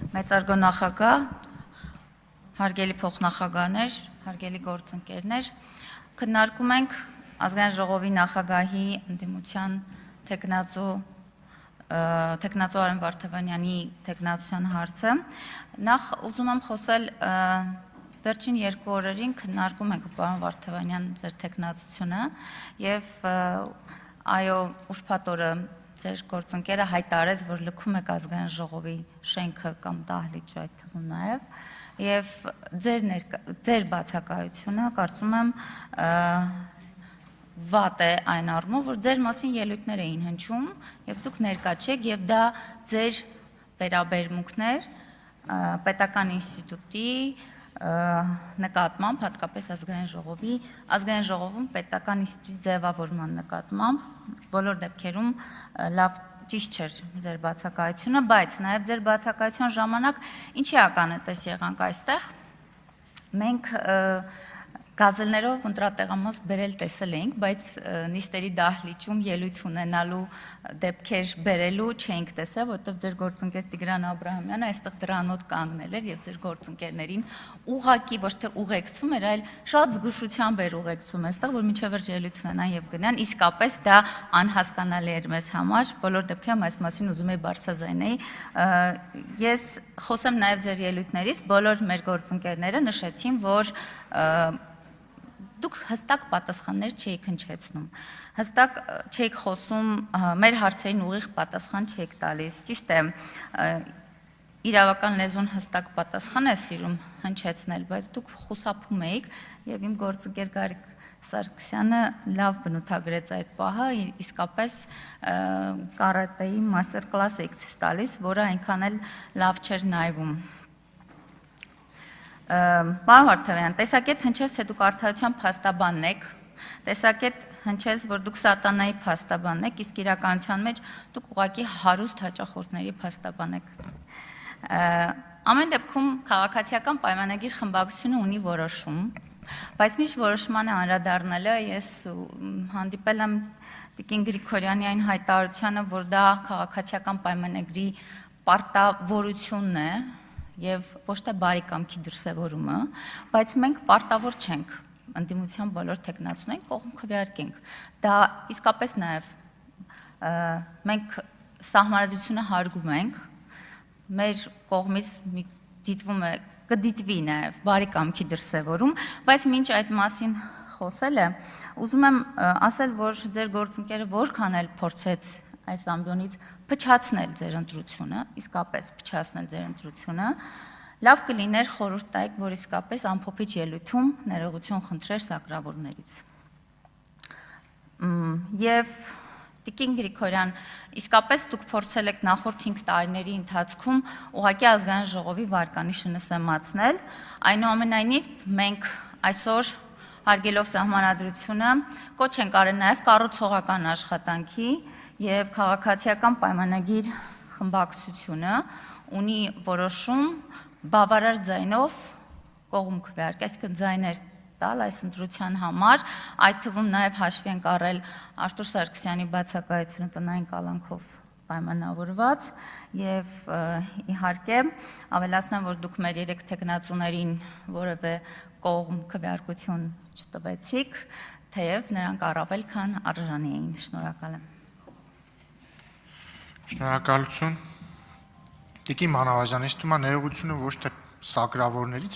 Մեծարգո նախագահ, հարգելի փոխնախագահներ, հարգելի գործընկերներ, քննարկում ենք Ազգային ժողովի նախագահի ընդդիմության թեկնածու Արեն Վարդավանյանի թեկնածության հարցը։ Նախ ուզում եմ խոսել վերջին 2 օրերին քննարկում ենք պարոն Վարդավանյան ձեր թեկնածությունը եւ այո ուրբաթ օրը ձեր գործընկերը հայտարարեց, որ լքում եք Ազգային ժողովի շենքը կամ դահլիճը այդ թվում նաև եւ ձեր բացակայությունը կարծում եմ վատ է այն առումով, որ ձեր մասին ելույթներ էին հնչում եւ դուք ներկա չեք եւ դա ձեր վերաբերմունքներ պետական ինստիտուտի նկատմամբ, հատկապես Ազգային ժողովում պետական ինստիտուտի ձևավորման նկատմամբ բոլոր դեպքերում լավ ճիշտ չէր ձեր բացակայությունը, բայց նաև ձեր բացակայության ժամանակ ինչի ականատես եղանք այստեղ։ Մենք գազելներով ընտրատեղամաս բերել տեսել էինք, բայց նիստերի դահլիճում ելույթ ունենալու դեպքեր բերելու չէինք տեսել, որովհետև ձեր գործընկեր Տիգրան Աբրահամյանը այստեղ դրան մոտ կանգնել էր եւ ձեր գործընկերներին ուղղակի ոչ թե ուղեկցում էր, այլ շատ զգուշությամբ էր ուղեկցում այստեղ, որ մինչև վերջ ելույթ ունենան եւ գնան, իսկապես դա անհասկանալի էր մեզ համար, բոլոր դեպքերում այս մասին ուզում եի բարձրաձայնեի։ Ես խոսեմ նաեւ ձեր ելույթներից, բոլոր մեր գործընկերները նշեցին, որ դուք հստակ պատասխաններ չէիք հնչեցնում, հստակ չէիք խոսում, մեր հարցերին ուղիղ պատասխան չէիք տալիս, ճիշտ է, իրավական լեզուն հստակ պատասխան է սիրում հնչեցնել, բայց դուք խուսափում էիք եւ իմ գործընկեր Գարիկ Սարգսյանը լավ բնութագրեց այդ պահը, իսկապես կարատեի մաստեր կլաս էիք ցույց տալիս, որը այնքան էլ լավ չէր նայվում։ Պարոն Վարդավյան, տեսակետ հնչեց, թե դուք արդարության փաստաբանն եք, տեսակետ հնչեց, որ դուք սատանայի փաստաբանն եք, իսկ իրականության մեջ դուք ուղղակի հարուստ հաճախորդների փաստաբան եք։ Ամեն դեպքում քաղաքացիական պայմանագիր խմբակցությունը ունի որոշում, բայց միշտ որոշմանը անդրադառնալը ես հանդիպել եմ Տիկին Գրիգորյանի այն հայտարարությանը, որ դա քաղաքացիական պայմանագրի պարտավորությունն է եւ ոչ թե բարի կամքի դրսեւորումը, բայց մենք պարտավոր չենք ընդդիմության բոլոր թեկնածուներին կողմ քվեարկենք։ Դա իսկապես նաեւ մենք սահմանադրությունը հարգում ենք, մեր կողմից դիտվում է կդիտվի նաեւ բարի կամքի դրսեւորում, բայց մինչ այդ մասին խոսել է, ուզում եմ ասել, որ ձեր գործընկերը որքան էլ փորձեց այս ամբիոնից փչացնել ձեր ընտրությունը, իսկապես փչացնել ձեր ընտրությունը, լավ կլիներ խորհուրդ տայք, որ իսկապես ամփոփիչ ելույթում ներողություն խնդրեր սակրավորներից։ Եվ Տիկին Գրիգորյան, իսկապես դուք փորձել եք նախորդ 5 տարիների ընթացքում ուղղակի Ազգային ժողովի վարկանիշը նսեմացնել, այնուամենայնիվ մենք այսօր հարգելով սահմանադրությունը կոչ ենք արել նաև կառուցողական աշխատանքի եւ քաղաքացիական պայմանագիր խմբակցությունը ունի որոշում բավարար ձայնով կողմ քվեարկել, այսինքն ձայներ տալ այս ընտրության համար, այդ թվում նաև հաշվի ենք առել Արտուր Սարգսյանի բացակայությունը տնային կալանքով պայմանավորված եւ իհարկե ավելացնեմ, որ դուք մեր 3 թեկնածուներին որևէ կողմ քվեարկություն չտվեցիք, թեև նրանք առավել քան արժանի էին։ Շնորհակալ եմ։ Շնորհակալություն։ Տիկին Մանավազյան, ինձ թվում է ներողությունը ոչ թե սակրավորներից